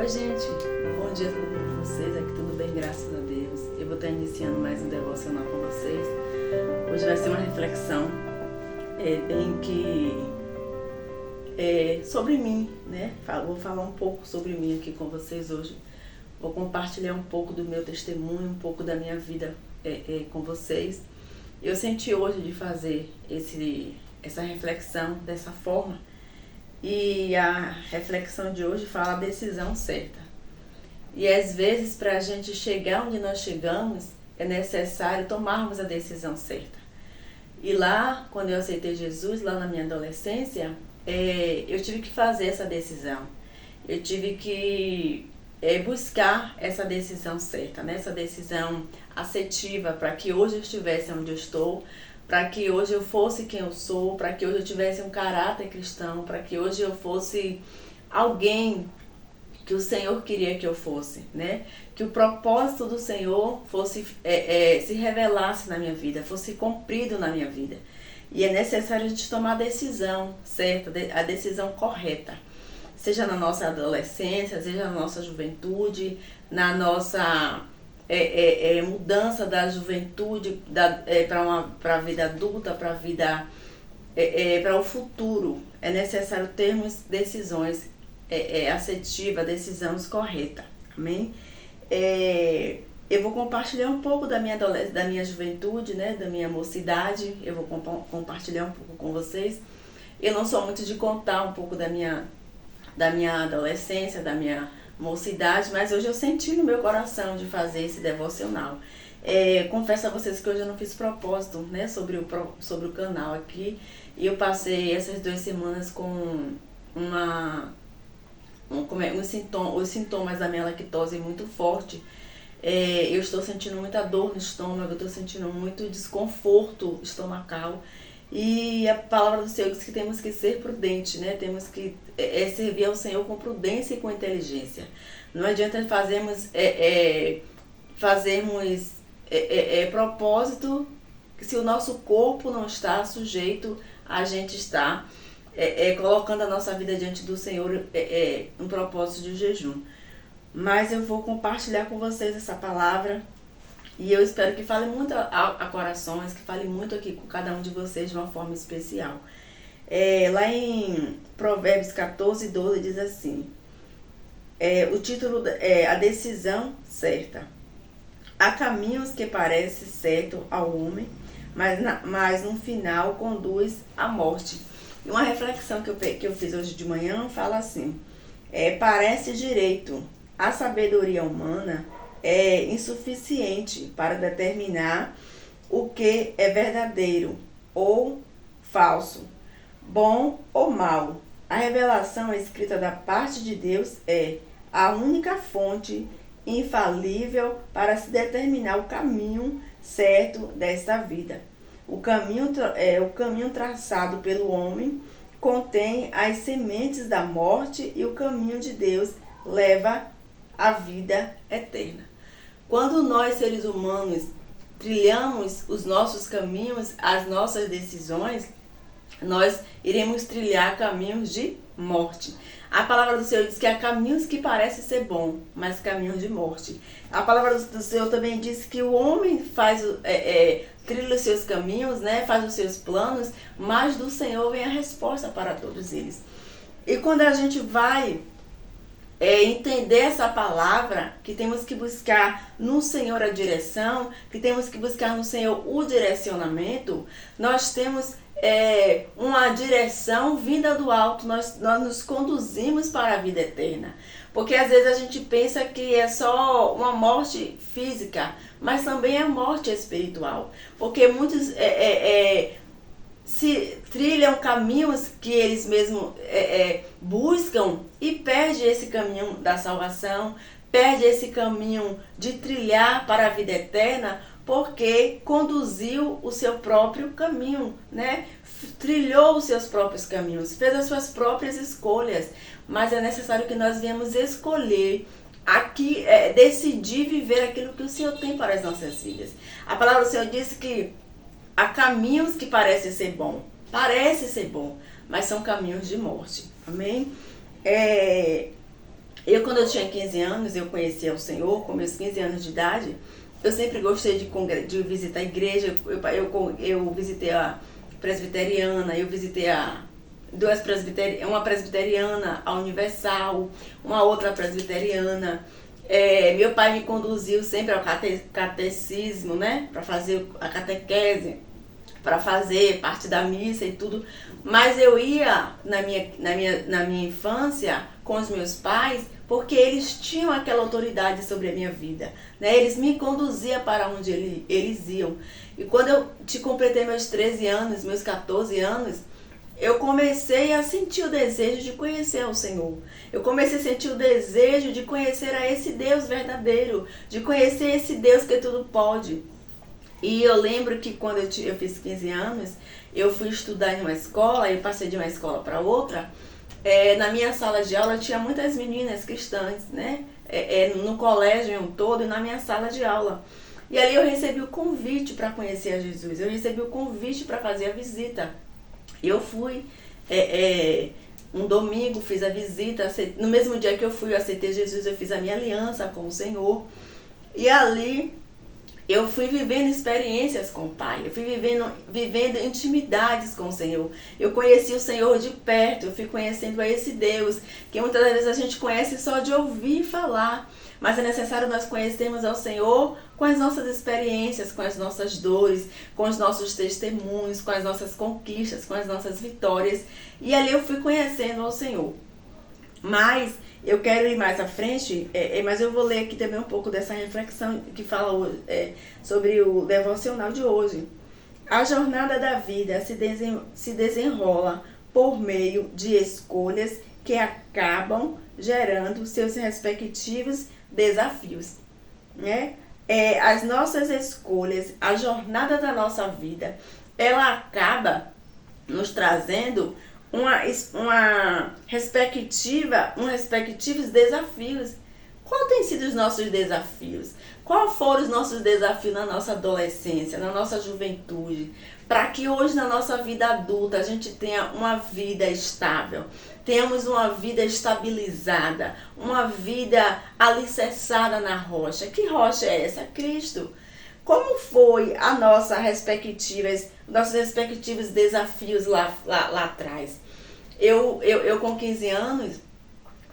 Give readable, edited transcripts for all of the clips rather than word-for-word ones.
Oi, gente. Bom dia a todo mundo com vocês. Aqui tudo bem, graças a Deus. Eu vou estar iniciando mais um devocional com vocês. Hoje vai ser uma reflexão sobre mim, né? Vou falar um pouco sobre mim aqui com vocês hoje. Vou compartilhar um pouco do meu testemunho, um pouco da minha vida com vocês. Eu senti hoje de fazer essa reflexão dessa forma. E a reflexão de hoje fala a decisão certa. E às vezes, para a gente chegar onde nós chegamos, é necessário tomarmos a decisão certa. E lá, quando eu aceitei Jesus, lá na minha adolescência, eu tive que fazer essa decisão. Eu tive que buscar essa decisão certa, né? Essa decisão assertiva, para que hoje eu estivesse onde eu estou, para que hoje eu fosse quem eu sou, para que hoje eu tivesse um caráter cristão, para que hoje eu fosse alguém que o Senhor queria que eu fosse, né? Que o propósito do Senhor fosse se revelasse na minha vida, fosse cumprido na minha vida. E é necessário a gente tomar a decisão certa, a decisão correta. Seja na nossa adolescência, seja na nossa juventude, na nossa mudança da juventude para a vida adulta, para a vida para o futuro. É necessário termos decisões assertivas, decisões corretas. Amém? Eu vou compartilhar um pouco da minha juventude, né, da minha mocidade. Eu vou compartilhar um pouco com vocês. Eu não sou muito de contar um pouco da minha adolescência, da minha mocidade, mas hoje eu senti no meu coração de fazer esse devocional. Confesso a vocês que hoje eu não fiz propósito, né, sobre o canal aqui, e eu passei essas 2 semanas com os sintomas da minha lactose muito forte. Eu estou sentindo muita dor no estômago, eu estou sentindo muito desconforto estomacal. E a palavra do Senhor diz que temos que ser prudentes, né? Temos que servir ao Senhor com prudência e com inteligência. Não adianta fazermos propósito se o nosso corpo não está sujeito a gente estar colocando a nossa vida diante do Senhor um propósito de jejum. Mas eu vou compartilhar com vocês essa palavra. E eu espero que fale muito a corações, que fale muito aqui com cada um de vocês de uma forma especial. Lá em Provérbios 14, 12 diz assim, o título é A Decisão Certa. Há caminhos que parecem certo ao homem, mas no final conduz à morte. E uma reflexão que eu fiz hoje de manhã fala assim, parece direito, a sabedoria humana é insuficiente para determinar o que é verdadeiro ou falso, bom ou mal. A revelação escrita da parte de Deus é a única fonte infalível para se determinar o caminho certo desta vida. O caminho traçado pelo homem contém as sementes da morte e o caminho de Deus leva à vida eterna. Quando nós, seres humanos, trilhamos os nossos caminhos, as nossas decisões, nós iremos trilhar caminhos de morte. A palavra do Senhor diz que há caminhos que parecem ser bons, mas caminhos de morte. A palavra do Senhor também diz que o homem trilha os seus caminhos, né, faz os seus planos, mas do Senhor vem a resposta para todos eles. E quando a gente vai entender essa palavra, que temos que buscar no Senhor a direção, que temos que buscar no Senhor o direcionamento, nós temos uma direção vinda do alto, nós nos conduzimos para a vida eterna. Porque às vezes a gente pensa que é só uma morte física, mas também é morte espiritual. Porque muitos se trilham caminhos que eles mesmos buscam e perde esse caminho da salvação, perde esse caminho de trilhar para a vida eterna, porque conduziu o seu próprio caminho, né? Trilhou os seus próprios caminhos, fez as suas próprias escolhas. Mas é necessário que nós venhamos escolher aqui, decidir viver aquilo que o Senhor tem para as nossas vidas. A palavra do Senhor diz que há caminhos que parecem ser bom, mas são caminhos de morte. Amém? Quando eu tinha 15 anos, eu conhecia o Senhor, com meus 15 anos de idade. Eu sempre gostei de visitar a igreja. Eu visitei a presbiteriana, eu visitei uma presbiteriana, a Universal, uma outra presbiteriana. Meu pai me conduziu sempre ao catecismo, né? Para fazer a catequese, para fazer parte da missa e tudo. Mas eu ia na minha infância com os meus pais porque eles tinham aquela autoridade sobre a minha vida, né? Eles me conduziam para onde eles iam. E quando eu completei meus 13 anos, meus 14 anos, eu comecei a sentir o desejo de conhecer o Senhor. Eu comecei a sentir o desejo de conhecer a esse Deus verdadeiro, de conhecer esse Deus que tudo pode. E eu lembro que quando eu fiz 15 anos, eu fui estudar em uma escola, eu passei de uma escola para outra. Na minha sala de aula tinha muitas meninas cristãs, né? No colégio todo e na minha sala de aula. E ali eu recebi o convite para conhecer a Jesus, eu recebi o convite para fazer a visita. Eu fui, um domingo, fiz a visita, no mesmo dia que eu fui, eu aceitei Jesus, eu fiz a minha aliança com o Senhor. E ali eu fui vivendo experiências com o Pai, eu fui vivendo intimidades com o Senhor. Eu conheci o Senhor de perto, eu fui conhecendo a esse Deus, que muitas vezes a gente conhece só de ouvir falar. Mas é necessário nós conhecermos ao Senhor com as nossas experiências, com as nossas dores, com os nossos testemunhos, com as nossas conquistas, com as nossas vitórias. E ali eu fui conhecendo ao Senhor. Mas eu quero ir mais à frente, mas eu vou ler aqui também um pouco dessa reflexão que fala sobre o devocional de hoje. A jornada da vida se desenrola por meio de escolhas que acabam gerando seus respectivos desafios, né? As nossas escolhas, a jornada da nossa vida, ela acaba nos trazendo respectivos desafios. Qual tem sido os nossos desafios? Quais foram os nossos desafios na nossa adolescência, na nossa juventude? Para que hoje na nossa vida adulta a gente tenha uma vida estável, tenhamos uma vida estabilizada, uma vida alicerçada na rocha. Que rocha é essa? Cristo. Como foi nossos respectivos desafios lá atrás? Eu com 15 anos,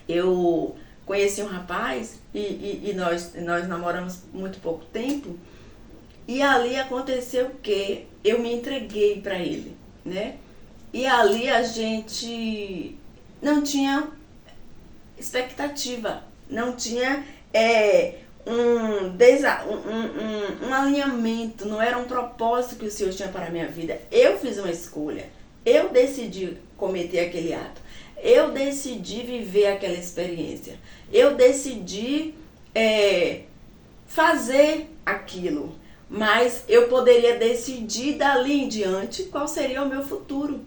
eu conheci um rapaz e nós namoramos muito pouco tempo. E ali aconteceu que eu me entreguei para ele, né? E ali a gente não tinha expectativa, não tinha um alinhamento, não era um propósito que o Senhor tinha para a minha vida. Eu fiz uma escolha, eu decidi cometer aquele ato, eu decidi viver aquela experiência, eu decidi fazer aquilo, mas eu poderia decidir dali em diante qual seria o meu futuro.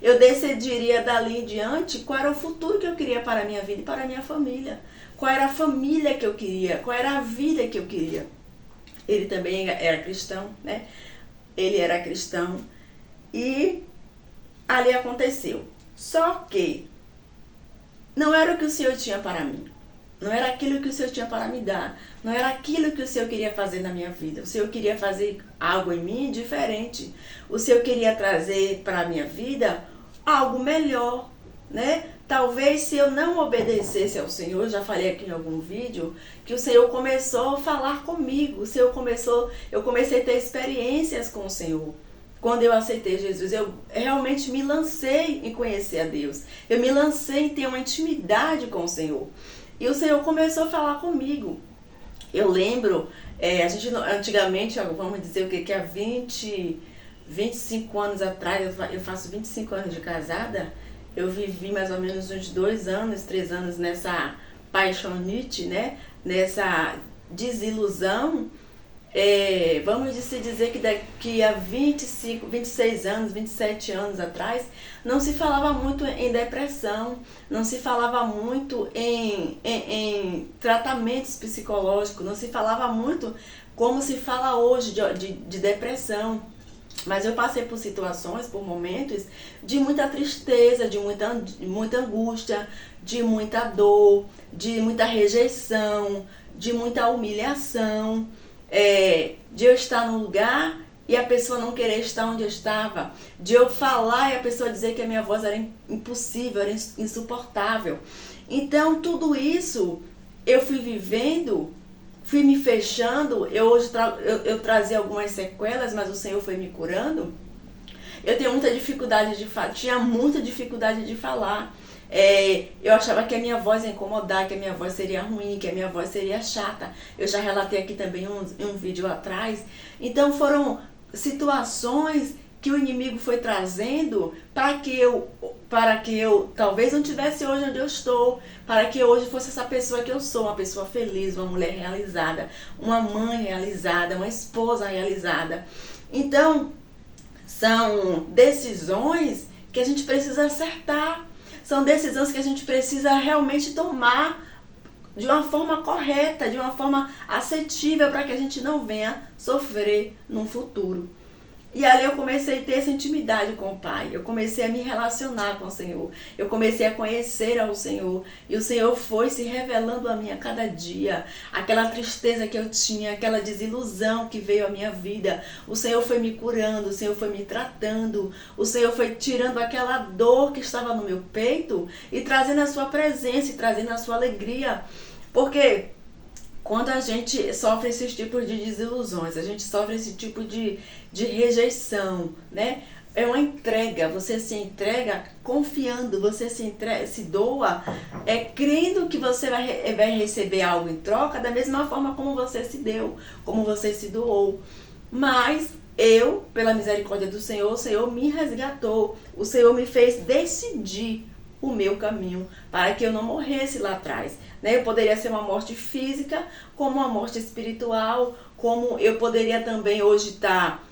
Eu decidiria dali em diante qual era o futuro que eu queria para a minha vida e para a minha família. Qual era a família que eu queria, qual era a vida que eu queria. Ele também era cristão, né? Ele era cristão e ali aconteceu. Só que não era o que o Senhor tinha para mim. Não era aquilo que o Senhor tinha para me dar. Não era aquilo que o Senhor queria fazer na minha vida. O Senhor queria fazer algo em mim diferente. O Senhor queria trazer para a minha vida algo melhor, né? Talvez se eu não obedecesse ao Senhor, já falei aqui em algum vídeo, que o Senhor começou a falar comigo. Eu comecei a ter experiências com o Senhor. Quando eu aceitei Jesus, eu realmente me lancei em conhecer a Deus. Eu me lancei em ter uma intimidade com o Senhor. E o Senhor começou a falar comigo. Eu lembro, a gente antigamente, vamos dizer o que há 25 anos atrás, eu faço 25 anos de casada, eu vivi mais ou menos uns 2 anos, 3 anos nessa paixonite, né? Nessa desilusão. Vamos dizer que daqui a 25, 26 anos, 27 anos atrás, não se falava muito em depressão, não se falava muito em tratamentos psicológicos, não se falava muito como se fala hoje de depressão. Mas eu passei por situações, por momentos de muita tristeza, de muita angústia, de muita dor, de muita rejeição, de muita humilhação, de eu estar num lugar e a pessoa não querer estar onde eu estava, de eu falar e a pessoa dizer que a minha voz era impossível, era insuportável. Então tudo isso eu fui vivendo, fui me fechando. Eu trazia algumas sequelas, mas o Senhor foi me curando. Eu tenho muita dificuldade tinha muita dificuldade de falar. Eu achava que a minha voz ia incomodar, que a minha voz seria ruim, que a minha voz seria chata. Eu já relatei aqui também em um vídeo atrás. Então foram situações que o inimigo foi trazendo para que eu talvez não estivesse hoje onde eu estou, para que eu hoje fosse essa pessoa que eu sou, uma pessoa feliz, uma mulher realizada, uma mãe realizada, uma esposa realizada. Então, são decisões que a gente precisa acertar, são decisões que a gente precisa realmente tomar de uma forma correta, de uma forma assertiva, para que a gente não venha sofrer no futuro. E ali eu comecei a ter essa intimidade com o Pai, eu comecei a me relacionar com o Senhor, eu comecei a conhecer ao Senhor, e o Senhor foi se revelando a mim a cada dia. Aquela tristeza que eu tinha, aquela desilusão que veio à minha vida, o Senhor foi me curando, o Senhor foi me tratando, o Senhor foi tirando aquela dor que estava no meu peito e trazendo a sua presença, e trazendo a sua alegria. Porque quando a gente sofre esses tipos de desilusões, a gente sofre esse tipo de rejeição, né? É uma entrega, você se entrega confiando, você se doa, crendo que você vai receber algo em troca, da mesma forma como você se deu, como você se doou. Mas eu, pela misericórdia do Senhor, o Senhor me resgatou, o Senhor me fez decidir o meu caminho, para que eu não morresse lá atrás, né? Eu poderia ser uma morte física, como uma morte espiritual, como eu poderia também hoje estar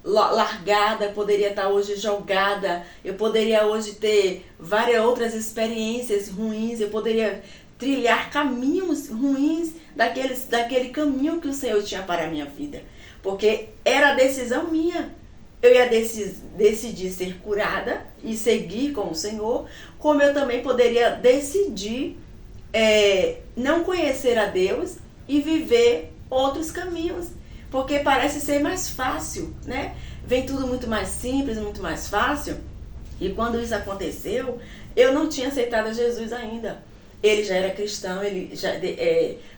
largada, poderia estar hoje jogada, eu poderia hoje ter várias outras experiências ruins, eu poderia trilhar caminhos ruins daquele caminho que o Senhor tinha para a minha vida, porque era a decisão minha. Eu ia decidir ser curada e seguir com o Senhor, como eu também poderia decidir não conhecer a Deus e viver outros caminhos, porque parece ser mais fácil, né? Vem tudo muito mais simples, muito mais fácil. E quando isso aconteceu, eu não tinha aceitado Jesus ainda. Ele já era cristão, ele já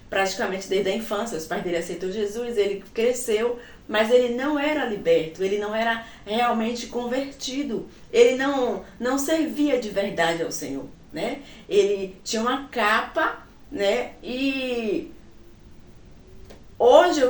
praticamente desde a infância, os pais dele aceitou Jesus, ele cresceu, mas ele não era liberto, ele não era realmente convertido, ele não servia de verdade ao Senhor, né? Ele tinha uma capa, né? E hoje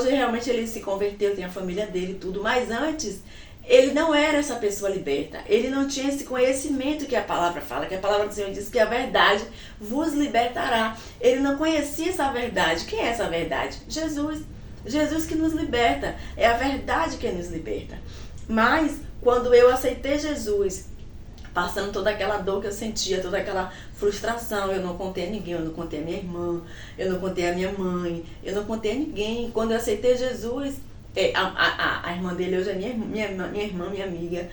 realmente ele se converteu, tem a família dele e tudo, mas antes ele não era essa pessoa liberta, ele não tinha esse conhecimento que a palavra fala, que a palavra do Senhor diz que a verdade vos libertará. Ele não conhecia essa verdade. Quem é essa verdade? Jesus. Jesus que nos liberta, é a verdade que nos liberta. Mas quando eu aceitei Jesus, passando toda aquela dor que eu sentia, toda aquela frustração, eu não contei a ninguém, eu não contei a minha irmã, eu não contei a minha mãe, eu não contei a ninguém. Quando eu aceitei Jesus, a irmã dele hoje é minha irmã, minha amiga.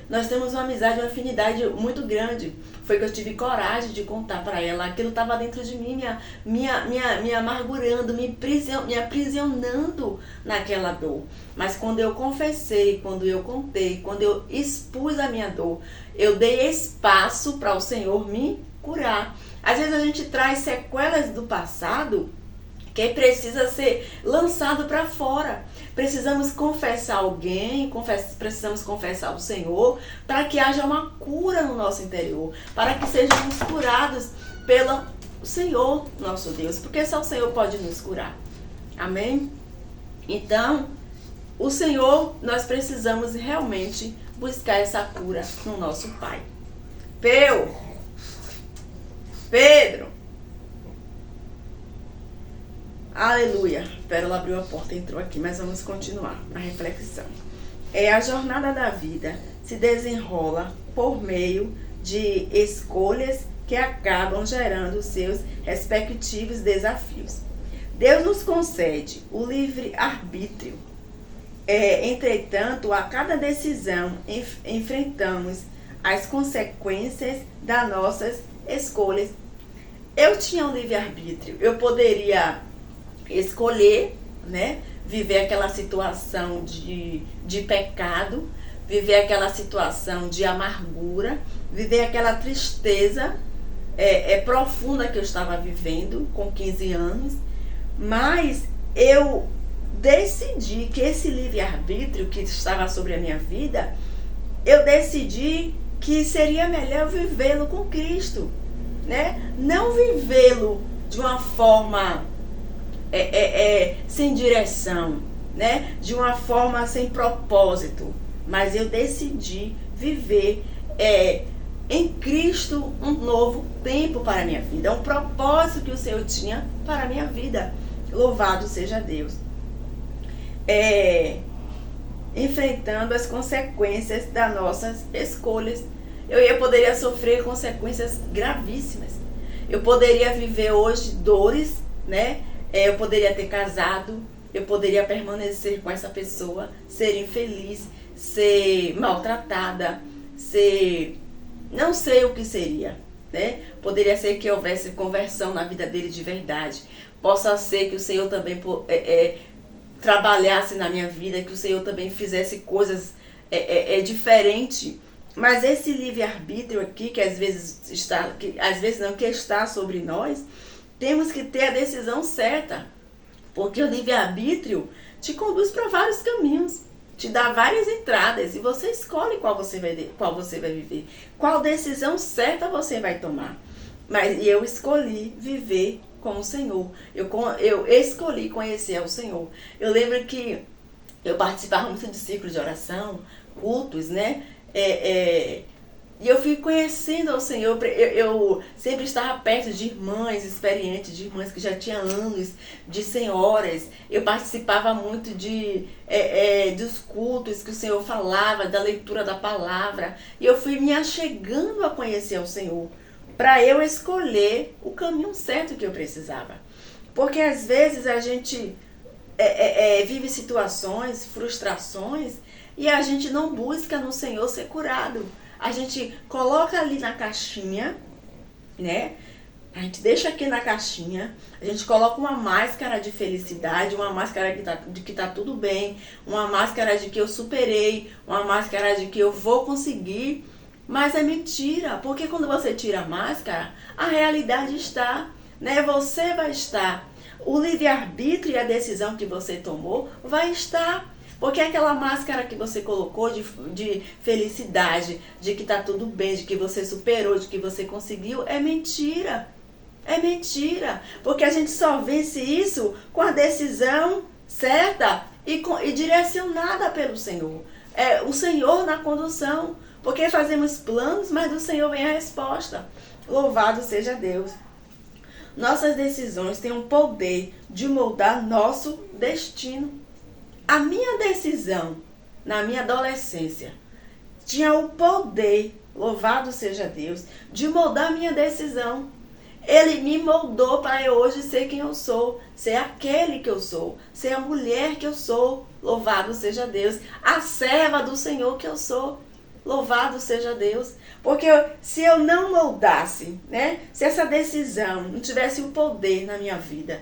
Nós temos uma amizade, uma afinidade muito grande. Foi que eu tive coragem de contar para ela. Aquilo estava dentro de mim, me amargurando, me aprisionando naquela dor. Mas quando eu confessei, quando eu contei, quando eu expus a minha dor, eu dei espaço para o Senhor me curar. Às vezes a gente traz sequelas do passado que precisa ser lançado para fora. Precisamos confessar alguém, precisamos confessar o Senhor, para que haja uma cura no nosso interior, para que sejamos curados pelo Senhor, nosso Deus, porque só o Senhor pode nos curar. Amém? Então, o Senhor, nós precisamos realmente buscar essa cura no nosso Pai. Pedro, aleluia, Pérola abriu a porta e entrou aqui, mas vamos continuar a reflexão. A jornada da vida se desenrola por meio de escolhas que acabam gerando seus respectivos desafios. Deus nos concede o livre-arbítrio Entretanto, a cada decisão enfrentamos as consequências das nossas escolhas. Eu tinha um livre-arbítrio, eu poderia escolher, né, viver aquela situação de pecado, viver aquela situação de amargura, viver aquela tristeza profunda que eu estava vivendo com 15 anos, mas eu decidi que esse livre-arbítrio que estava sobre a minha vida, eu decidi que seria melhor vivê-lo com Cristo, né? Não vivê-lo de uma forma sem direção, né? De uma forma sem propósito, mas eu decidi viver em Cristo um novo tempo para a minha vida, um propósito que o Senhor tinha para a minha vida. Louvado seja Deus. Enfrentando as consequências das nossas escolhas. Eu poderia sofrer consequências gravíssimas. Eu poderia viver hoje dores, né? Eu poderia ter casado, eu poderia permanecer com essa pessoa, ser infeliz, ser maltratada, ser... não sei o que seria, né? Poderia ser que houvesse conversão na vida dele de verdade. Possa ser que o Senhor também trabalhasse na minha vida, que o Senhor também fizesse coisas diferentes. Mas esse livre-arbítrio aqui, que às vezes está sobre nós, temos que ter a decisão certa. Porque o livre-arbítrio te conduz para vários caminhos, te dá várias entradas, e você escolhe qual você vai viver, qual decisão certa você vai tomar. Mas eu escolhi viver com o Senhor, eu escolhi conhecer o Senhor. Eu lembro que eu participava muito de ciclos de oração, cultos, né? E eu fui conhecendo ao Senhor. Eu sempre estava perto de irmãs experientes, de irmãs que já tinham anos, de senhoras. Eu participava muito dos cultos que o Senhor falava, da leitura da palavra. E eu fui me achegando a conhecer ao Senhor, para eu escolher o caminho certo que eu precisava. Porque às vezes a gente vive situações, frustrações, e a gente não busca no Senhor ser curado. A gente coloca ali na caixinha, né? A gente deixa aqui na caixinha, a gente coloca uma máscara de felicidade, uma máscara de que tá tudo bem, uma máscara de que eu superei, uma máscara de que eu vou conseguir. Mas é mentira, porque quando você tira a máscara, a realidade está, né? Você vai estar. O livre-arbítrio e a decisão que você tomou vai estar. Porque aquela máscara que você colocou de felicidade, de que tá tudo bem, de que você superou, de que você conseguiu, é mentira. É mentira. Porque a gente só vence isso com a decisão certa e direcionada pelo Senhor. O Senhor na condução. Porque fazemos planos, mas do Senhor vem a resposta. Louvado seja Deus. Nossas decisões têm um poder de moldar nosso destino. A minha decisão, na minha adolescência, tinha o poder, louvado seja Deus, de moldar a minha decisão. Ele me moldou para eu hoje ser quem eu sou, ser aquele que eu sou, ser a mulher que eu sou, louvado seja Deus, a serva do Senhor que eu sou, louvado seja Deus. Porque se eu não moldasse, né, se essa decisão não tivesse o poder na minha vida,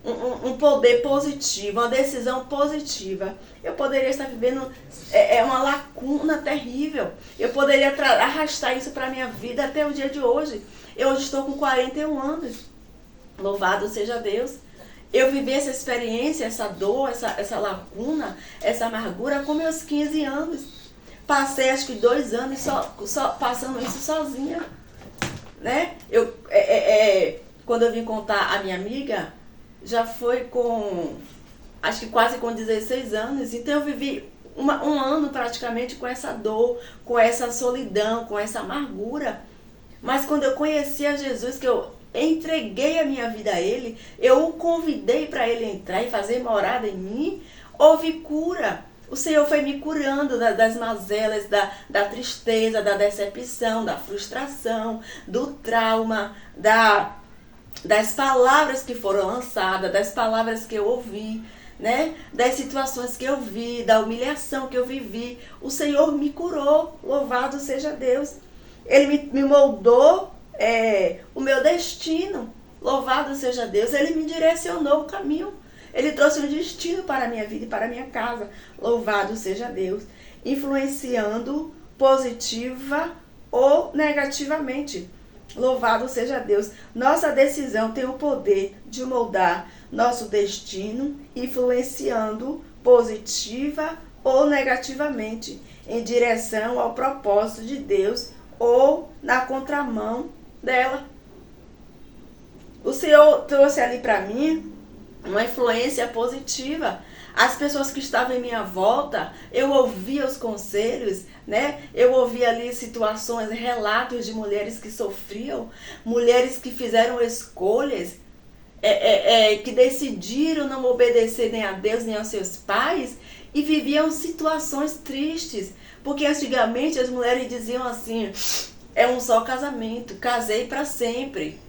um poder positivo, uma decisão positiva, eu poderia estar vivendo uma lacuna terrível. Eu poderia arrastar isso para a minha vida até o dia de hoje. Eu hoje estou com 41 anos. Louvado seja Deus. Eu vivi essa experiência, essa dor, essa lacuna, essa amargura com meus 15 anos. Passei acho que 2 anos só passando isso sozinha, né? Quando eu vim contar a minha amiga, já foi acho que quase com 16 anos. Então eu vivi um ano praticamente com essa dor, com essa solidão, com essa amargura. Mas quando eu conheci a Jesus, que eu entreguei a minha vida a Ele, eu o convidei para Ele entrar e fazer morada em mim, houve cura. O Senhor foi me curando das mazelas, da tristeza, da decepção, da frustração, do trauma, das palavras que foram lançadas, das palavras que eu ouvi, né? Das situações que eu vi, da humilhação que eu vivi. O Senhor me curou, louvado seja Deus. Ele me moldou o meu destino, louvado seja Deus. Ele me direcionou o caminho. Ele trouxe um destino para a minha vida e para a minha casa, louvado seja Deus. Influenciando positiva ou negativamente. Louvado seja Deus. Nossa decisão tem o poder de moldar nosso destino, influenciando positiva ou negativamente em direção ao propósito de Deus ou na contramão dela. O Senhor trouxe ali para mim uma influência positiva. As pessoas que estavam em minha volta, eu ouvia os conselhos, né? Eu ouvia ali situações, relatos de mulheres que sofriam, mulheres que fizeram escolhas, que decidiram não obedecer nem a Deus nem aos seus pais e viviam situações tristes. Porque antigamente as mulheres diziam assim, é um só casamento, casei para sempre.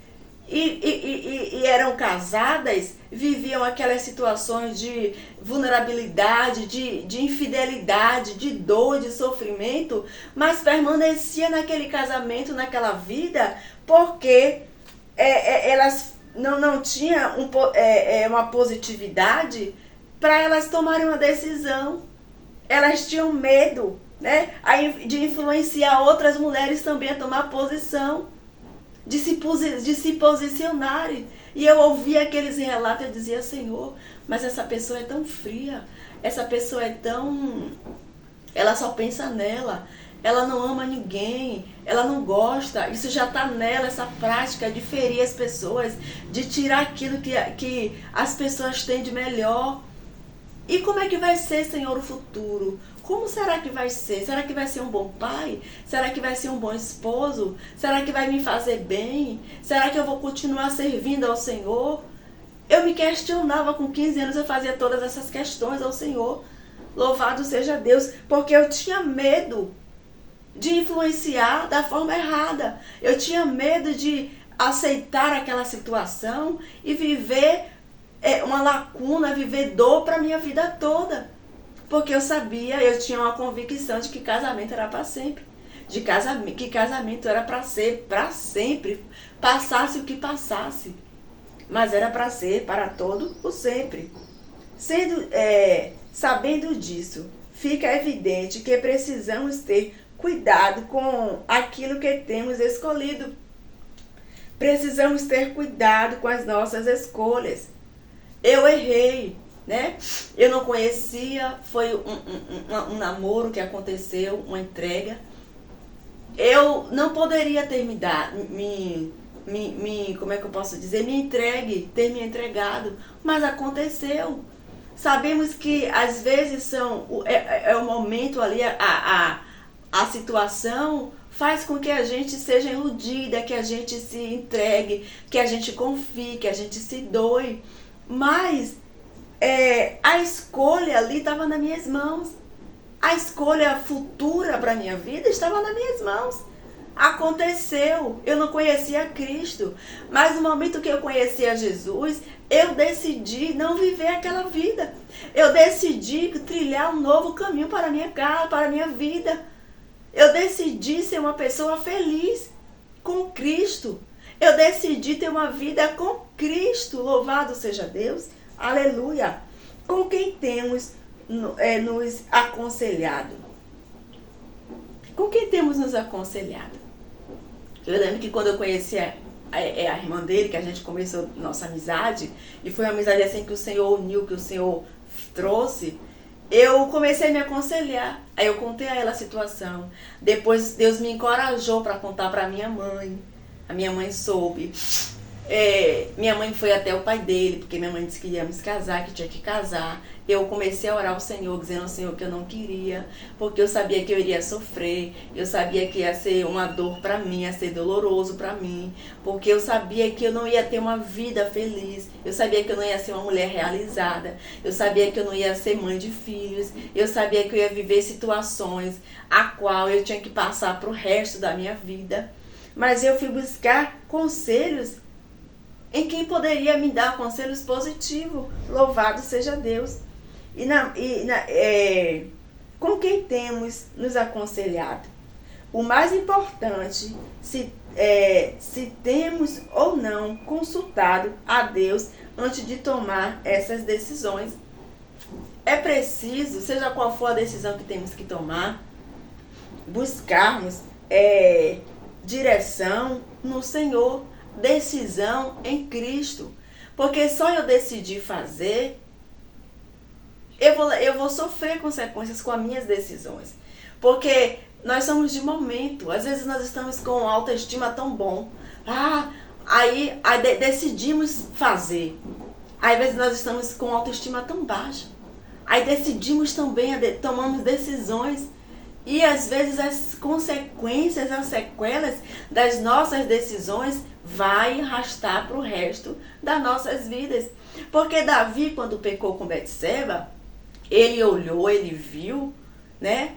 E eram casadas, viviam aquelas situações de vulnerabilidade, de infidelidade, de dor, de sofrimento, mas permanecia naquele casamento, naquela vida, porque elas não tinham uma positividade para elas tomarem uma decisão. Elas tinham medo, né, de influenciar outras mulheres também a tomar posição. De se posicionarem. E eu ouvia aqueles relatos e eu dizia, Senhor, mas essa pessoa é tão fria, essa pessoa é tão... ela só pensa nela, ela não ama ninguém, ela não gosta, isso já está nela, essa prática de ferir as pessoas, de tirar aquilo que as pessoas têm de melhor. E como é que vai ser, Senhor, o futuro? Como será que vai ser? Será que vai ser um bom pai? Será que vai ser um bom esposo? Será que vai me fazer bem? Será que eu vou continuar servindo ao Senhor? Eu me questionava com 15 anos, eu fazia todas essas questões ao Senhor. Louvado seja Deus, porque eu tinha medo de influenciar da forma errada. Eu tinha medo de aceitar aquela situação e viver uma lacuna, viver dor para a minha vida toda. Porque eu sabia, eu tinha uma convicção de que casamento era para sempre. Que casamento era para ser para sempre. Passasse o que passasse. Mas era para ser para todo o sempre. Sabendo disso, fica evidente que precisamos ter cuidado com aquilo que temos escolhido. Precisamos ter cuidado com as nossas escolhas. Eu errei, né? Eu não conhecia, foi um namoro que aconteceu, uma entrega. Eu não poderia ter como é que eu posso dizer, ter me entregado, mas aconteceu. Sabemos que às vezes o momento ali, a situação faz com que a gente seja iludida, que a gente se entregue, que a gente confie, que a gente se doe. Mas a escolha ali estava nas minhas mãos. A escolha futura para a minha vida estava nas minhas mãos. Aconteceu. Eu não conhecia Cristo. Mas no momento que eu conhecia Jesus, eu decidi não viver aquela vida. Eu decidi trilhar um novo caminho para a minha casa, para a minha vida. Eu decidi ser uma pessoa feliz com Cristo. Eu decidi ter uma vida com Cristo, louvado seja Deus, aleluia. Com quem temos nos aconselhado? Com quem temos nos aconselhado? Eu lembro que quando eu conheci a irmã dele, que a gente começou nossa amizade, e foi uma amizade assim que o Senhor uniu, que o Senhor trouxe, eu comecei a me aconselhar. Aí eu contei a ela a situação. Depois Deus me encorajou para contar para minha mãe. A minha mãe soube. Minha mãe foi até o pai dele, porque minha mãe disse que ia se casar, que tinha que casar. Eu comecei a orar ao Senhor, dizendo ao Senhor que eu não queria, porque eu sabia que eu iria sofrer, eu sabia que ia ser uma dor para mim, ia ser doloroso para mim, porque eu sabia que eu não ia ter uma vida feliz, eu sabia que eu não ia ser uma mulher realizada, eu sabia que eu não ia ser mãe de filhos, eu sabia que eu ia viver situações a qual eu tinha que passar para o resto da minha vida. Mas eu fui buscar conselhos em quem poderia me dar conselhos positivos. Louvado seja Deus. Com quem temos nos aconselhado? O mais importante, se temos ou não consultado a Deus antes de tomar essas decisões. É preciso, seja qual for a decisão que temos que tomar, buscarmos direção no Senhor, decisão em Cristo. Porque só eu decidir fazer, eu vou sofrer consequências com as minhas decisões. Porque nós somos de momento. Às vezes nós estamos com autoestima tão bom. Aí decidimos fazer. Às vezes nós estamos com autoestima tão baixa. Aí decidimos também, tomamos decisões. E às vezes as consequências, as sequelas das nossas decisões vai arrastar para o resto das nossas vidas. Porque Davi, quando pecou com Betseba, ele olhou, ele viu, né?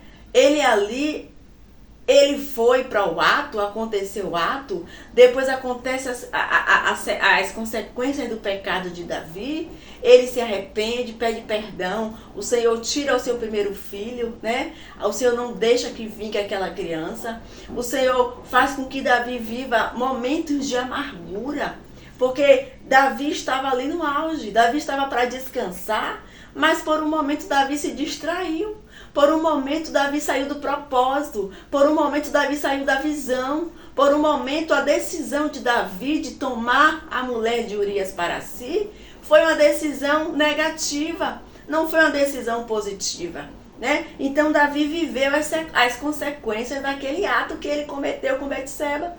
Ele foi para o ato, aconteceu o ato, depois acontece as consequências do pecado de Davi, ele se arrepende, pede perdão, o Senhor tira o seu primeiro filho, né? O Senhor não deixa que vingue aquela criança, o Senhor faz com que Davi viva momentos de amargura, porque Davi estava ali no auge, Davi estava para descansar, mas por um momento Davi se distraiu. Por um momento Davi saiu do propósito, por um momento Davi saiu da visão, por um momento a decisão de Davi de tomar a mulher de Urias para si foi uma decisão negativa, não foi uma decisão positiva, né? Então Davi viveu as consequências daquele ato que ele cometeu com Betseba.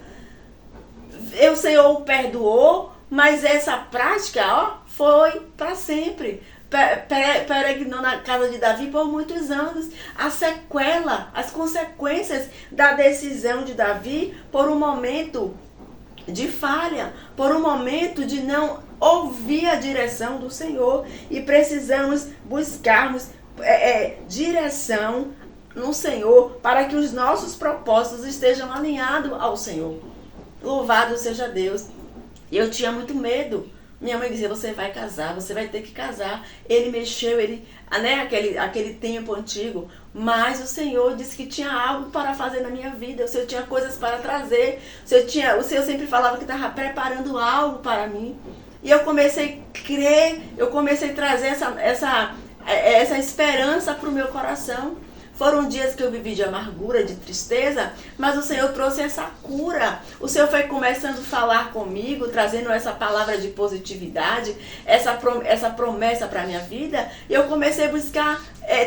O Senhor o perdoou, mas essa prática foi para sempre. Peregrinou na casa de Davi por muitos anos. A sequela, as consequências da decisão de Davi por um momento de falha, por um momento de não ouvir a direção do Senhor. E precisamos buscarmos direção no Senhor para que os nossos propósitos estejam alinhados ao Senhor. Louvado seja Deus. Eu tinha muito medo. Minha mãe dizia, você vai casar, você vai ter que casar. Ele mexeu, né, aquele tempo antigo. Mas o Senhor disse que tinha algo para fazer na minha vida. O Senhor tinha coisas para trazer. O Senhor sempre falava que estava preparando algo para mim. E eu comecei a crer, eu comecei a trazer essa esperança para o meu coração. Foram dias que eu vivi de amargura, de tristeza, mas o Senhor trouxe essa cura. O Senhor foi começando a falar comigo, trazendo essa palavra de positividade, essa promessa para a minha vida. E eu comecei a buscar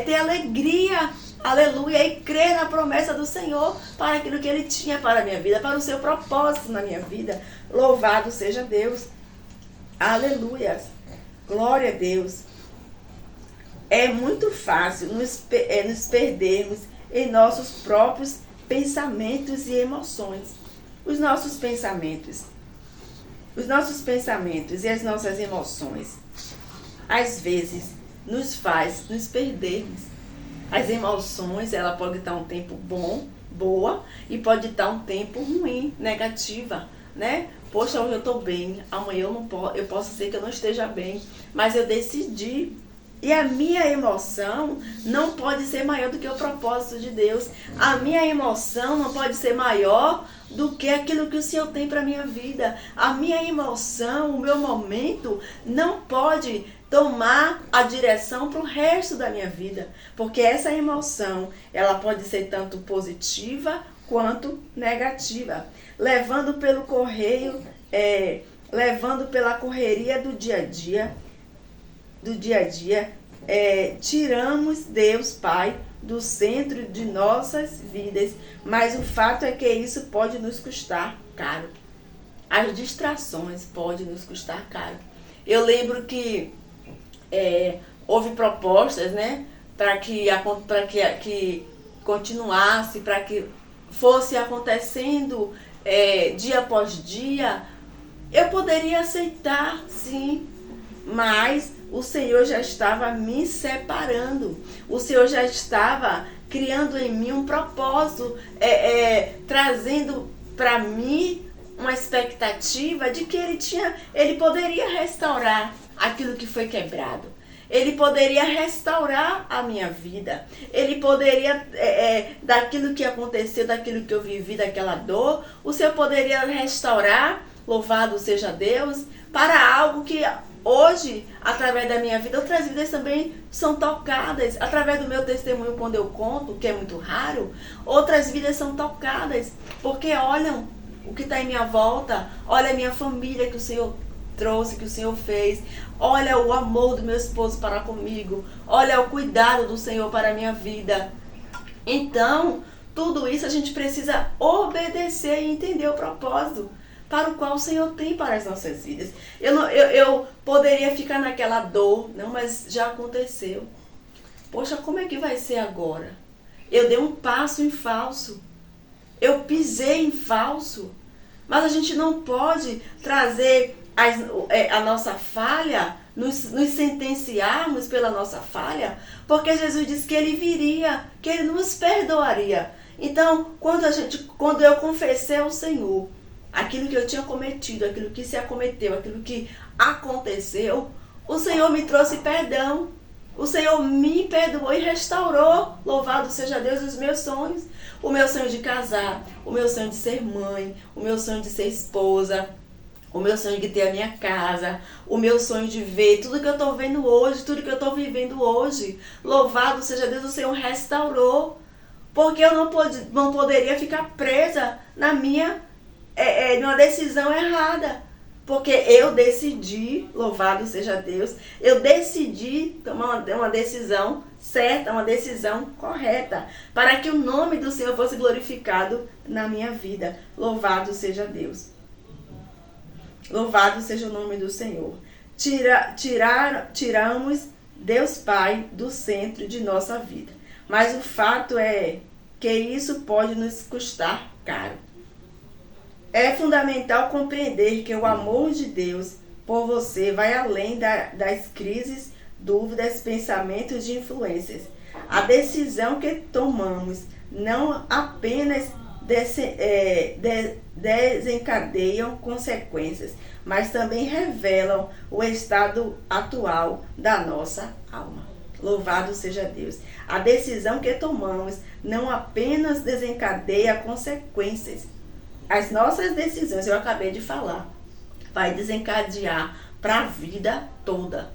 ter alegria, aleluia, e crer na promessa do Senhor para aquilo que Ele tinha para a minha vida, para o seu propósito na minha vida. Louvado seja Deus. Aleluia. Glória a Deus. É muito fácil nos perdermos em nossos próprios pensamentos e emoções. Os nossos pensamentos e as nossas emoções, às vezes, nos faz nos perdermos. As emoções, ela pode estar um tempo boa, e pode estar um tempo ruim, negativa, né? Poxa, hoje eu estou bem, amanhã eu posso ser que eu não esteja bem, mas eu decidi. E a minha emoção não pode ser maior do que o propósito de Deus. A minha emoção não pode ser maior do que aquilo que o Senhor tem para a minha vida. A minha emoção, o meu momento, não pode tomar a direção para o resto da minha vida. Porque essa emoção, ela pode ser tanto positiva quanto negativa. Levando pelo correio, levando pela correria do dia a dia, tiramos Deus Pai do centro de nossas vidas, mas o fato é que isso pode nos custar caro. As distrações podem nos custar caro. Eu lembro que houve propostas, né, para que continuasse, para que fosse acontecendo dia após dia. Eu poderia aceitar, sim, mas o Senhor já estava me separando. O Senhor já estava criando em mim um propósito, trazendo para mim uma expectativa de que ele poderia restaurar aquilo que foi quebrado. Ele poderia restaurar a minha vida. Ele poderia, daquilo que aconteceu, daquilo que eu vivi, daquela dor, o Senhor poderia restaurar, louvado seja Deus, para algo que hoje, através da minha vida, outras vidas também são tocadas. Através do meu testemunho, quando eu conto, que é muito raro, outras vidas são tocadas, porque olham o que está em minha volta, olha a minha família que o Senhor trouxe, que o Senhor fez, olha o amor do meu esposo para comigo, olha o cuidado do Senhor para a minha vida. Então, tudo isso a gente precisa obedecer e entender o propósito para o qual o Senhor tem para as nossas vidas. Eu poderia ficar naquela dor, não, mas já aconteceu. Poxa, como é que vai ser agora? Eu dei um passo em falso, eu pisei em falso, mas a gente não pode trazer a nossa falha, nos sentenciarmos pela nossa falha, porque Jesus disse que Ele viria, que Ele nos perdoaria. Então, quando eu confessei ao Senhor aquilo que eu tinha cometido, aquilo que se acometeu, aquilo que aconteceu, o Senhor me trouxe perdão. O Senhor me perdoou e restaurou. Louvado seja Deus, os meus sonhos. O meu sonho de casar, o meu sonho de ser mãe, o meu sonho de ser esposa, o meu sonho de ter a minha casa, o meu sonho de ver tudo que eu estou vendo hoje, tudo que eu estou vivendo hoje. Louvado seja Deus, o Senhor restaurou. Porque eu não poderia ficar presa numa decisão errada. Porque eu decidi, louvado seja Deus, eu decidi tomar uma decisão certa, uma decisão correta, para que o nome do Senhor fosse glorificado na minha vida. Louvado seja Deus. Louvado seja o nome do Senhor. Tiramos Deus Pai do centro de nossa vida. Mas o fato é que isso pode nos custar caro. É fundamental compreender que o amor de Deus por você vai além das crises, dúvidas, pensamentos e influências. A decisão que tomamos não apenas desencadeiam consequências, mas também revelam o estado atual da nossa alma. Louvado seja Deus. A decisão que tomamos não apenas desencadeia consequências. As nossas decisões, eu acabei de falar, vai desencadear para a vida toda.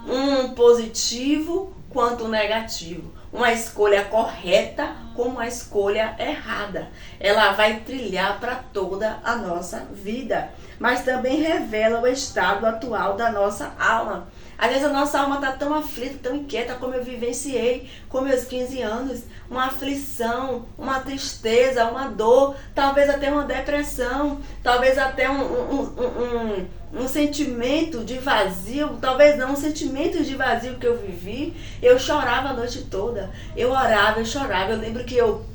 Um positivo quanto um negativo. Uma escolha correta como uma escolha errada. Ela vai trilhar para toda a nossa vida. Mas também revela o estado atual da nossa alma. Às vezes a nossa alma está tão aflita, tão inquieta, como eu vivenciei com meus 15 anos. Uma aflição, uma tristeza, uma dor, talvez até uma depressão, talvez até um sentimento de vazio, talvez não, um sentimento de vazio que eu vivi. Eu chorava a noite toda, eu orava, eu chorava. Eu lembro que eu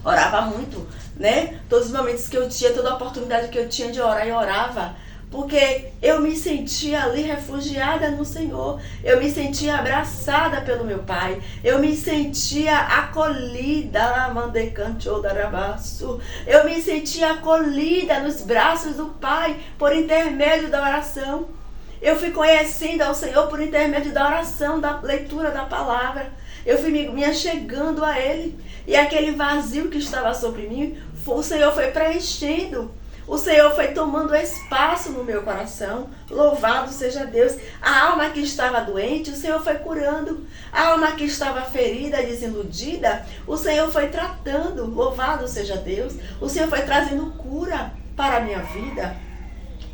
orava muito, né? Todos os momentos que eu tinha, toda a oportunidade que eu tinha de orar, eu orava. Porque eu me sentia ali refugiada no Senhor. Eu me sentia abraçada pelo meu Pai. Eu me sentia acolhida. Eu me sentia acolhida nos braços do Pai por intermédio da oração. Eu fui conhecendo ao Senhor por intermédio da oração, da leitura da palavra. Eu fui me achegando a Ele. E aquele vazio que estava sobre mim, o Senhor foi preenchendo. O Senhor foi tomando espaço no meu coração. Louvado seja Deus. A alma que estava doente, o Senhor foi curando. A alma que estava ferida, desiludida, o Senhor foi tratando. Louvado seja Deus. O Senhor foi trazendo cura para a minha vida.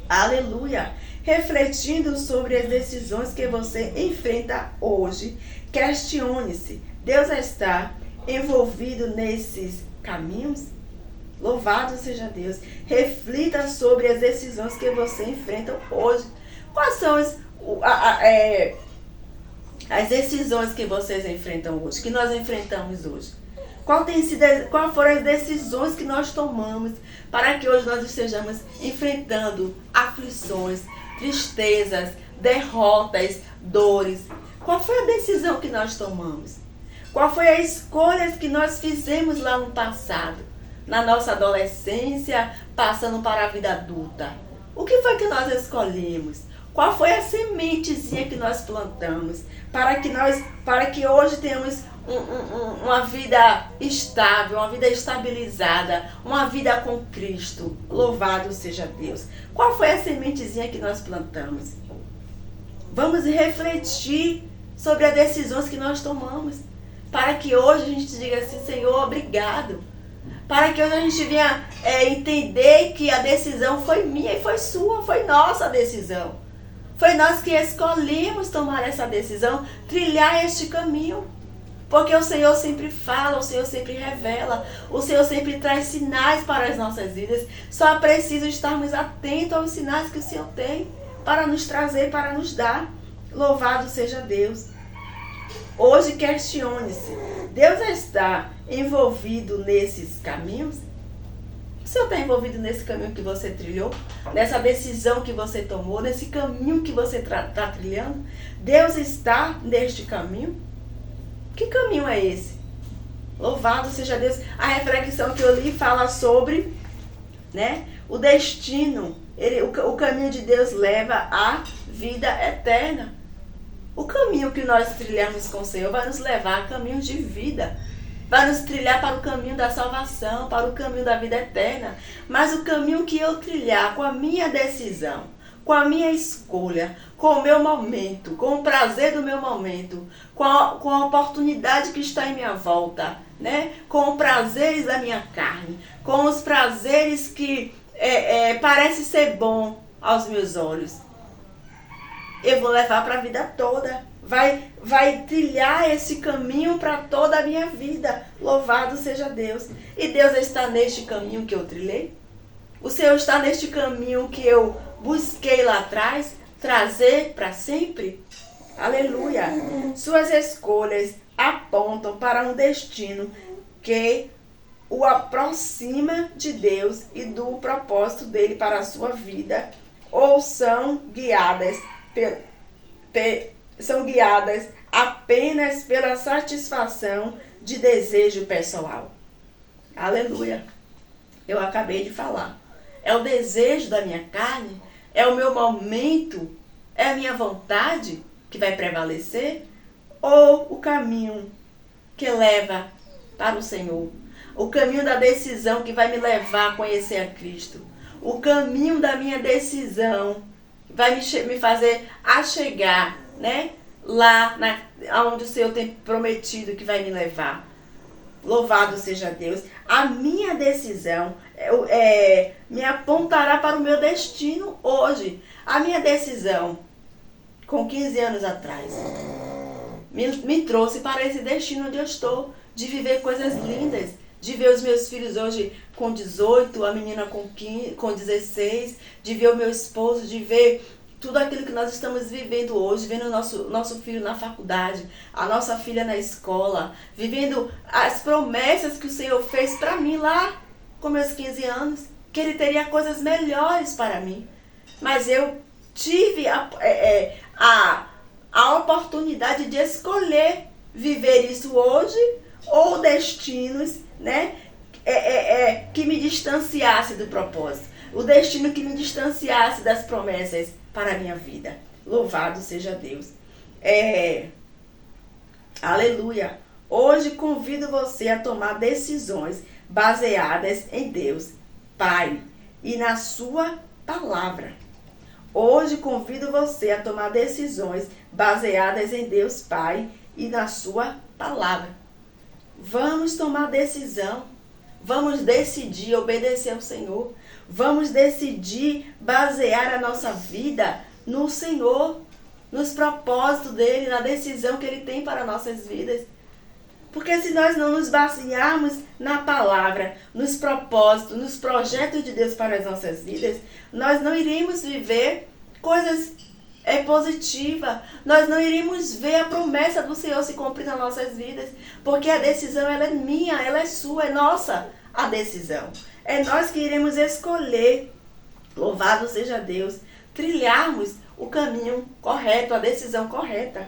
Aleluia. Refletindo sobre as decisões que você enfrenta hoje, questione-se. Deus está envolvido nesses caminhos? Louvado seja Deus. Reflita sobre as decisões que você enfrenta hoje. Quais são as decisões que vocês enfrentam hoje, que nós enfrentamos hoje? Qual foram as decisões que nós tomamos para que hoje nós estejamos enfrentando aflições, tristezas, derrotas, dores? Qual foi a decisão que nós tomamos? Qual foi a escolha que nós fizemos lá no passado? na nossa adolescência, passando para a vida adulta. O que foi que nós escolhemos? Qual foi a sementezinha que nós plantamos para que hoje tenhamos uma vida estável, uma vida estabilizada, uma vida com Cristo? Louvado seja Deus. Qual foi a sementezinha que nós plantamos? Vamos refletir sobre as decisões que nós tomamos, para que hoje a gente diga assim: Senhor, obrigado. Para que hoje a gente venha entender que a decisão foi minha e foi sua, foi nossa decisão. Foi nós que escolhemos tomar essa decisão, trilhar este caminho. Porque o Senhor sempre fala, o Senhor sempre revela, o Senhor sempre traz sinais para as nossas vidas. Só preciso estarmos atentos aos sinais que o Senhor tem para nos trazer, para nos dar. Louvado seja Deus. Hoje questione-se: Deus está envolvido nesses caminhos? O Senhor está envolvido nesse caminho que você trilhou? Nessa decisão que você tomou? Nesse caminho que você está trilhando? Deus está neste caminho? Que caminho é esse? Louvado seja Deus. A reflexão que eu li fala sobre, né, o destino. O caminho de Deus leva à vida eterna. O caminho que nós trilhamos com o Senhor vai nos levar a caminhos de vida. Vai nos trilhar para o caminho da salvação, para o caminho da vida eterna. Mas o caminho que eu trilhar com a minha decisão, com a minha escolha, com o meu momento, com o prazer do meu momento, com a oportunidade que está em minha volta, né? Com os prazeres da minha carne, com os prazeres que parece ser bom aos meus olhos, eu vou levar para a vida toda. Vai trilhar esse caminho para toda a minha vida. Louvado seja Deus. E Deus está neste caminho que eu trilhei? O Senhor está neste caminho que eu busquei lá atrás, trazer para sempre? Aleluia! Suas escolhas apontam para um destino que o aproxima de Deus e do propósito dele para a sua vida, ou são guiadas apenas pela satisfação de desejo pessoal. Aleluia! Eu acabei de falar. É o desejo da minha carne? É o meu momento? É a minha vontade que vai prevalecer? Ou o caminho que leva para o Senhor? O caminho da decisão que vai me levar a conhecer a Cristo? O caminho da minha decisão vai me fazer a chegar, né, lá onde o Senhor tem prometido que vai me levar? Louvado seja Deus. A minha decisão me apontará para o meu destino hoje. A minha decisão, com 15 anos atrás, me trouxe para esse destino onde eu estou, de viver coisas lindas, de ver os meus filhos hoje com 18, a menina com 16, de ver o meu esposo, de ver tudo aquilo que nós estamos vivendo hoje, vendo o nosso filho na faculdade, a nossa filha na escola, vivendo as promessas que o Senhor fez para mim lá com meus 15 anos, que Ele teria coisas melhores para mim. Mas eu tive a oportunidade de escolher viver isso hoje, ou destinos, né, que me distanciasse do propósito, o destino que me distanciasse das promessas para a minha vida. Louvado seja Deus. Aleluia. Hoje convido você a tomar decisões baseadas em Deus, Pai, e na sua palavra. Hoje convido você a tomar decisões baseadas em Deus, Pai, e na sua palavra. Vamos tomar decisão. Vamos decidir obedecer ao Senhor. Vamos decidir basear a nossa vida no Senhor, nos propósitos dEle, na decisão que Ele tem para nossas vidas. Porque se nós não nos basearmos na palavra, nos propósitos, nos projetos de Deus para as nossas vidas, nós não iremos viver coisas positivas. Nós não iremos ver a promessa do Senhor se cumprir nas nossas vidas. Porque a decisão ela é minha, ela é sua, é nossa a decisão. É nós que iremos escolher, louvado seja Deus, trilharmos o caminho correto, a decisão correta.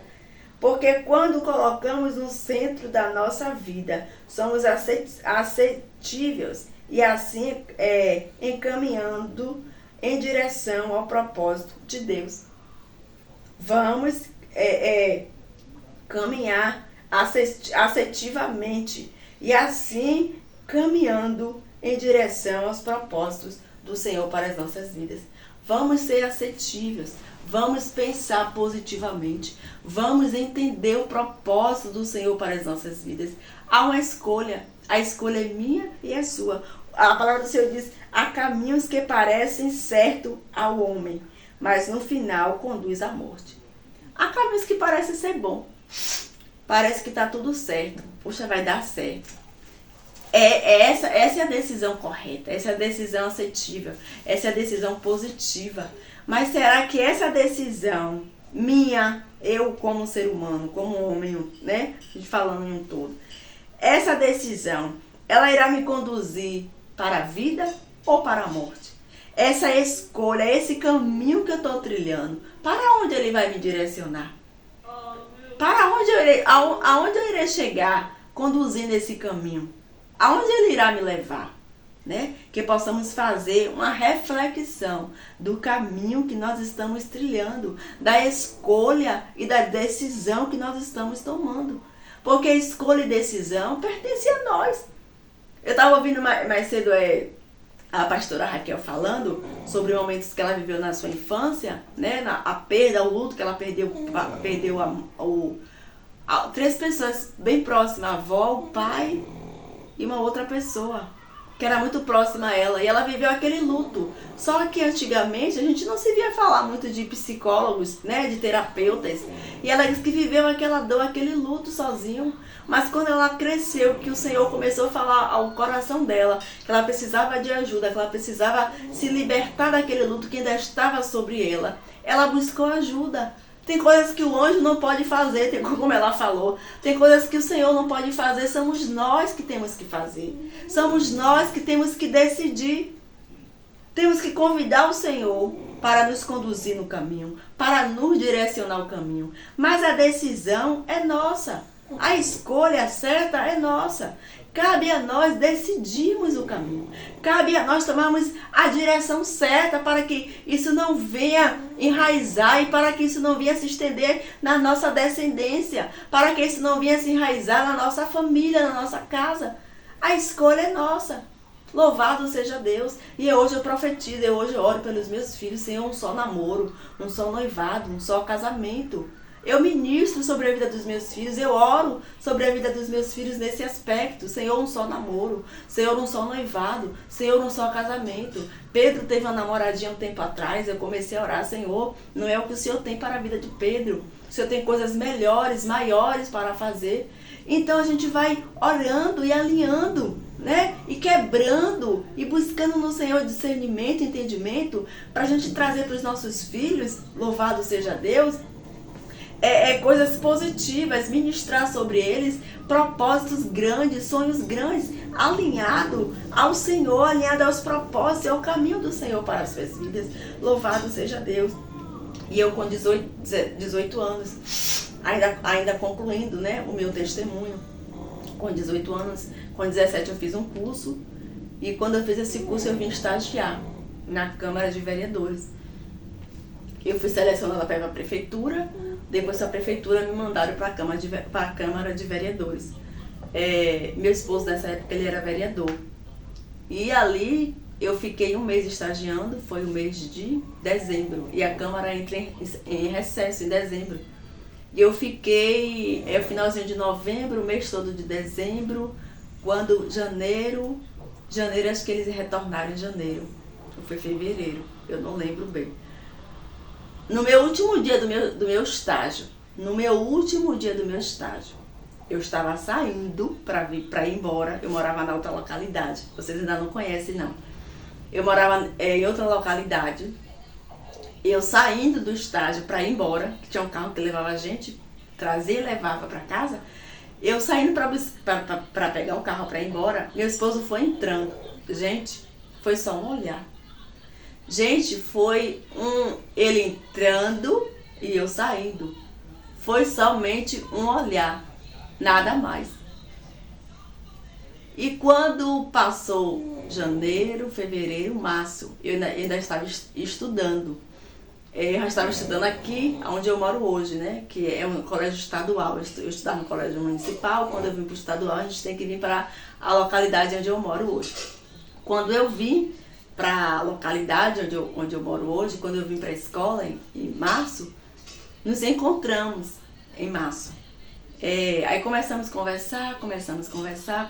Porque quando colocamos no centro da nossa vida, somos acessíveis e assim encaminhando em direção ao propósito de Deus. Vamos caminhar assertivamente e assim caminhando em direção aos propósitos do Senhor para as nossas vidas. Vamos ser assertivos, vamos pensar positivamente, vamos entender o propósito do Senhor para as nossas vidas. Há uma escolha, a escolha é minha e é sua. A palavra do Senhor diz: há caminhos que parecem certos ao homem, mas no final conduz à morte. Há caminhos que parecem ser bom, parece que está tudo certo, puxa, vai dar certo. Essa é a decisão correta, essa é a decisão assertiva, essa é a decisão positiva. Mas será que essa decisão minha, eu como ser humano, como homem, né, falando em um todo, essa decisão, ela irá me conduzir para a vida ou para a morte? Essa escolha, esse caminho que eu estou trilhando, para onde ele vai me direcionar? Para onde aonde eu irei chegar conduzindo esse caminho? Aonde ele irá me levar? Né? Que possamos fazer uma reflexão do caminho que nós estamos trilhando, da escolha e da decisão que nós estamos tomando. Porque a escolha e decisão pertence a nós. Eu estava ouvindo mais cedo a pastora Raquel falando sobre momentos que ela viveu na sua infância, né? A perda, o luto que ela perdeu três pessoas bem próximas, a avó, o pai e uma outra pessoa que era muito próxima a ela, e ela viveu aquele luto. Só que antigamente a gente não se via falar muito de psicólogos, né, de terapeutas, e ela disse que viveu aquela dor, aquele luto sozinho. Mas quando ela cresceu, que o Senhor começou a falar ao coração dela que ela precisava de ajuda, que ela precisava se libertar daquele luto que ainda estava sobre ela buscou ajuda. Tem coisas que o anjo não pode fazer, como ela falou. Tem coisas que o Senhor não pode fazer, somos nós que temos que fazer. Somos nós que temos que decidir. Temos que convidar o Senhor para nos conduzir no caminho, para nos direcionar o caminho. Mas a decisão é nossa. A escolha certa é nossa. Cabe a nós decidirmos o caminho. Cabe a nós tomarmos a direção certa para que isso não venha enraizar e para que isso não venha se estender na nossa descendência, para que isso não venha se enraizar na nossa família, na nossa casa. A escolha é nossa. Louvado seja Deus. E hoje eu profetizo, hoje eu oro pelos meus filhos, Senhor, um só namoro, um só noivado, um só casamento. Eu ministro sobre a vida dos meus filhos, eu oro sobre a vida dos meus filhos nesse aspecto. Senhor, um só namoro, Senhor, um só noivado, Senhor, um só casamento. Pedro teve uma namoradinha um tempo atrás, eu comecei a orar: Senhor, não é o que o Senhor tem para a vida de Pedro. O Senhor tem coisas melhores, maiores para fazer. Então a gente vai orando e alinhando, né? E quebrando e buscando no Senhor discernimento, entendimento, para a gente trazer para os nossos filhos, louvado seja Deus, coisas positivas, ministrar sobre eles propósitos grandes, sonhos grandes, alinhado ao Senhor, alinhado aos propósitos, ao caminho do Senhor para as suas vidas. Louvado seja Deus. E eu com 18 anos, ainda concluindo, né, o meu testemunho, com 18 anos, com 17 eu fiz um curso, e quando eu fiz esse curso eu vim estagiar na Câmara de Vereadores. Eu fui selecionada para ir para a prefeitura, depois da prefeitura me mandaram para a Câmara de Vereadores. Meu esposo nessa época ele era vereador. E ali eu fiquei um mês estagiando, foi o mês de dezembro. E a Câmara entra em recesso em dezembro. E eu fiquei finalzinho de novembro, o mês todo de dezembro, quando janeiro acho que eles retornaram em janeiro. Ou foi fevereiro, eu não lembro bem. No meu último dia do meu estágio, eu estava saindo para ir embora. Eu morava na outra localidade, vocês ainda não conhecem não. Eu morava em outra localidade. Eu saindo do estágio para ir embora, que tinha um carro que levava a gente, trazia e levava para casa. Eu saindo para pegar o carro para ir embora, meu esposo foi entrando. Gente, foi só um olhar. Gente, foi ele entrando e eu saindo. Foi somente um olhar, nada mais. E quando passou janeiro, fevereiro, março, eu ainda estava estudando. Eu já estava estudando aqui, onde eu moro hoje, né? Que é um colégio estadual. Eu estudava no colégio municipal. Quando eu vim para o estadual, a gente tem que vir para a localidade onde eu moro hoje. Quando eu vim para a localidade onde eu moro hoje, quando eu vim para a escola em março, nos encontramos em março. Aí começamos a conversar, começamos a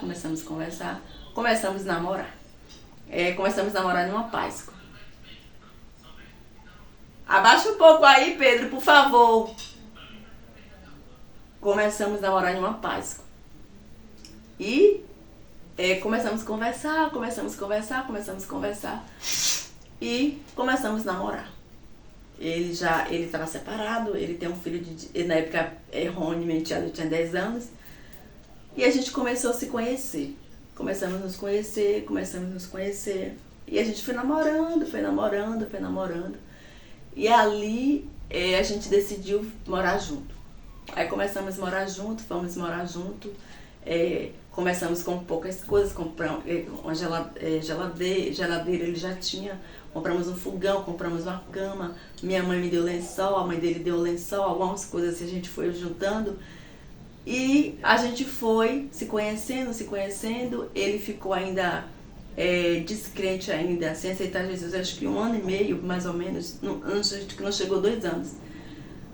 namorar. Começamos a namorar numa Páscoa. Abaixa um pouco aí, Pedro, por favor. Começamos a namorar numa Páscoa. E começamos a conversar. E começamos a namorar. Ele estava separado, ele tem um filho na época, erroneamente, ele tinha 10 anos. E a gente começou a se conhecer. Começamos a nos conhecer. E a gente foi namorando. E ali a gente decidiu morar junto. Aí começamos a morar junto, fomos morar junto. Começamos com poucas coisas, compramos uma geladeira ele já tinha. Compramos um fogão, compramos uma cama. Minha mãe me deu lençol, a mãe dele deu lençol, algumas coisas assim a gente foi juntando. E a gente foi se conhecendo. Ele ficou ainda descrente ainda, sem aceitar Jesus, acho que 1 ano e meio, mais ou menos, não chegou 2 anos.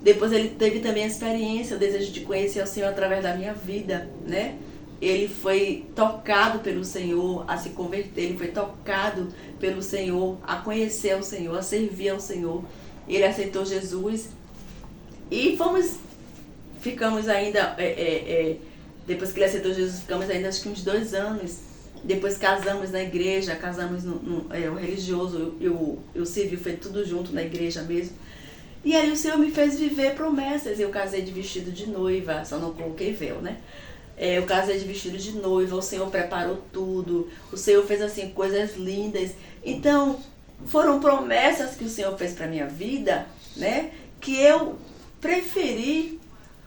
Depois ele teve também a experiência, o desejo de conhecer o Senhor através da minha vida, né? Ele foi tocado pelo Senhor a se converter, ele foi tocado pelo Senhor a conhecer o Senhor, a servir ao Senhor. Ele aceitou Jesus e ficamos ainda, depois que ele aceitou Jesus, ficamos ainda acho que uns 2 anos. Depois casamos na igreja, casamos o religioso e o civil, foi tudo junto na igreja mesmo. E aí o Senhor me fez viver promessas. Eu casei de vestido de noiva, só não coloquei véu, né? Eu casei de vestido de noiva, o Senhor preparou tudo, o Senhor fez assim coisas lindas. Então, foram promessas que o Senhor fez para minha vida, né? Que eu preferi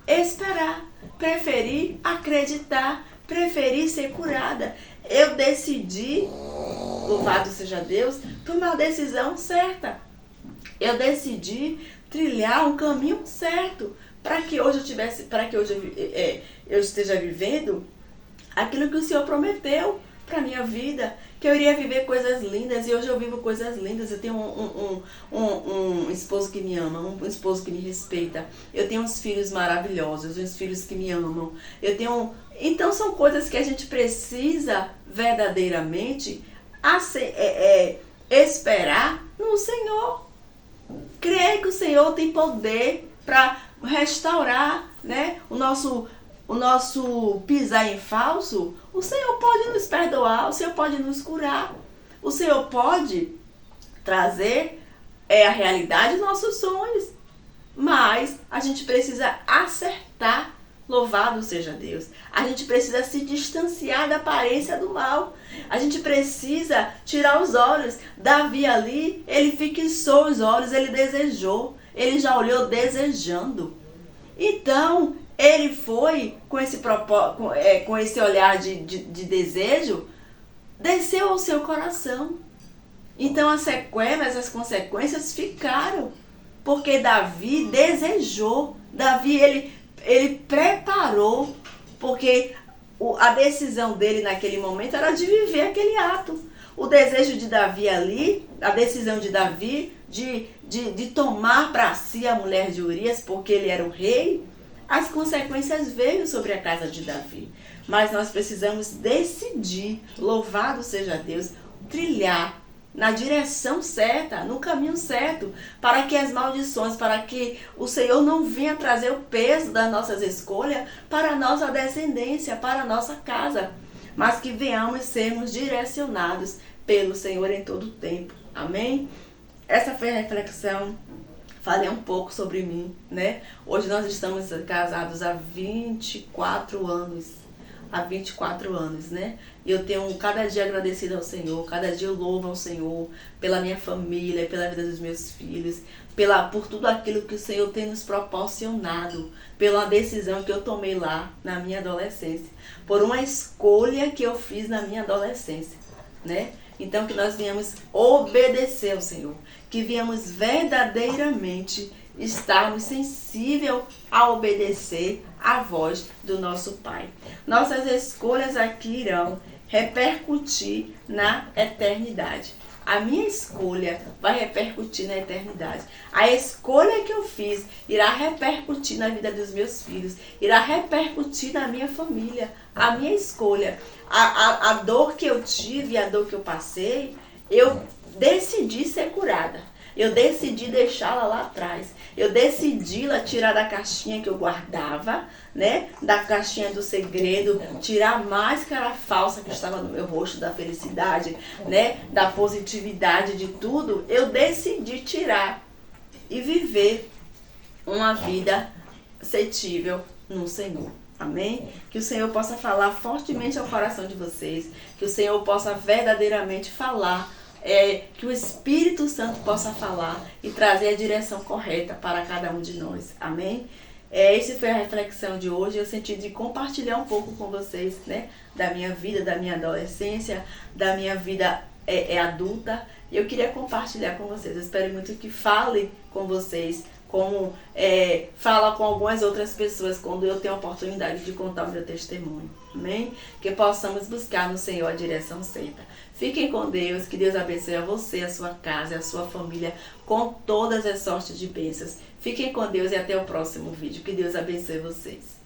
esperar, preferi acreditar, preferi ser curada. Eu decidi, louvado seja Deus, tomar a decisão certa. Eu decidi trilhar um caminho certo para que hoje eu esteja vivendo aquilo que o Senhor prometeu para minha vida, que eu iria viver coisas lindas, e hoje eu vivo coisas lindas. Eu tenho um esposo que me ama, um esposo que me respeita. Eu tenho uns filhos maravilhosos, uns filhos que me amam. Então são coisas que a gente precisa verdadeiramente esperar no Senhor. Crer que o Senhor tem poder para restaurar, né, o nosso pisar em falso. O Senhor pode nos perdoar, o Senhor pode nos curar, o Senhor pode trazer a realidade dos nossos sonhos. Mas a gente precisa acertar. Louvado seja Deus. A gente precisa se distanciar da aparência do mal. A gente precisa tirar os olhos. Davi ali, ele fixou os olhos, ele desejou. Ele já olhou desejando. Então, ele foi com esse olhar de desejo, desceu ao seu coração. Então, as consequências ficaram. Porque Davi desejou. Davi, ele preparou, porque a decisão dele naquele momento era de viver aquele ato. O desejo de Davi ali, a decisão de Davi de tomar para si a mulher de Urias, porque ele era o rei, as consequências veio sobre a casa de Davi. Mas nós precisamos decidir, louvado seja Deus, trilhar na direção certa, no caminho certo, para que as maldições, para que o Senhor não venha trazer o peso das nossas escolhas para a nossa descendência, para a nossa casa, mas que venhamos sermos direcionados pelo Senhor em todo o tempo. Amém? Essa foi a reflexão. Falei um pouco sobre mim, né? Hoje nós estamos casados há 24 anos. há 24 anos, né? E eu tenho cada dia agradecido ao Senhor, cada dia eu louvo ao Senhor pela minha família, pela vida dos meus filhos, por tudo aquilo que o Senhor tem nos proporcionado, pela decisão que eu tomei lá na minha adolescência, por uma escolha que eu fiz na minha adolescência, né? Então que nós viemos obedecer ao Senhor, que viemos verdadeiramente estarmos sensíveis a obedecer à voz do nosso Pai. Nossas escolhas aqui irão repercutir na eternidade. A minha escolha vai repercutir na eternidade. A escolha que eu fiz irá repercutir na vida dos meus filhos, irá repercutir na minha família. A minha escolha, a dor que eu tive, a dor que eu passei, eu decidi ser curada. Eu decidi deixá-la lá atrás. Eu decidi lá tirar da caixinha que eu guardava, né? Da caixinha do segredo, tirar a máscara falsa que estava no meu rosto da felicidade, né? Da positividade de tudo. Eu decidi tirar e viver uma vida aceitável no Senhor. Amém? Que o Senhor possa falar fortemente ao coração de vocês. Que o Senhor possa verdadeiramente falar. Que o Espírito Santo possa falar e trazer a direção correta para cada um de nós. Amém? Essa foi a reflexão de hoje. Eu senti de compartilhar um pouco com vocês, né, da minha vida, da minha adolescência, da minha vida adulta. E eu queria compartilhar com vocês. Eu espero muito que fale com vocês, como fala com algumas outras pessoas quando eu tenho a oportunidade de contar o meu testemunho. Amém? Que possamos buscar no Senhor a direção certa. Fiquem com Deus, que Deus abençoe a você, a sua casa, a sua família, com todas as sortes de bênçãos. Fiquem com Deus e até o próximo vídeo. Que Deus abençoe vocês.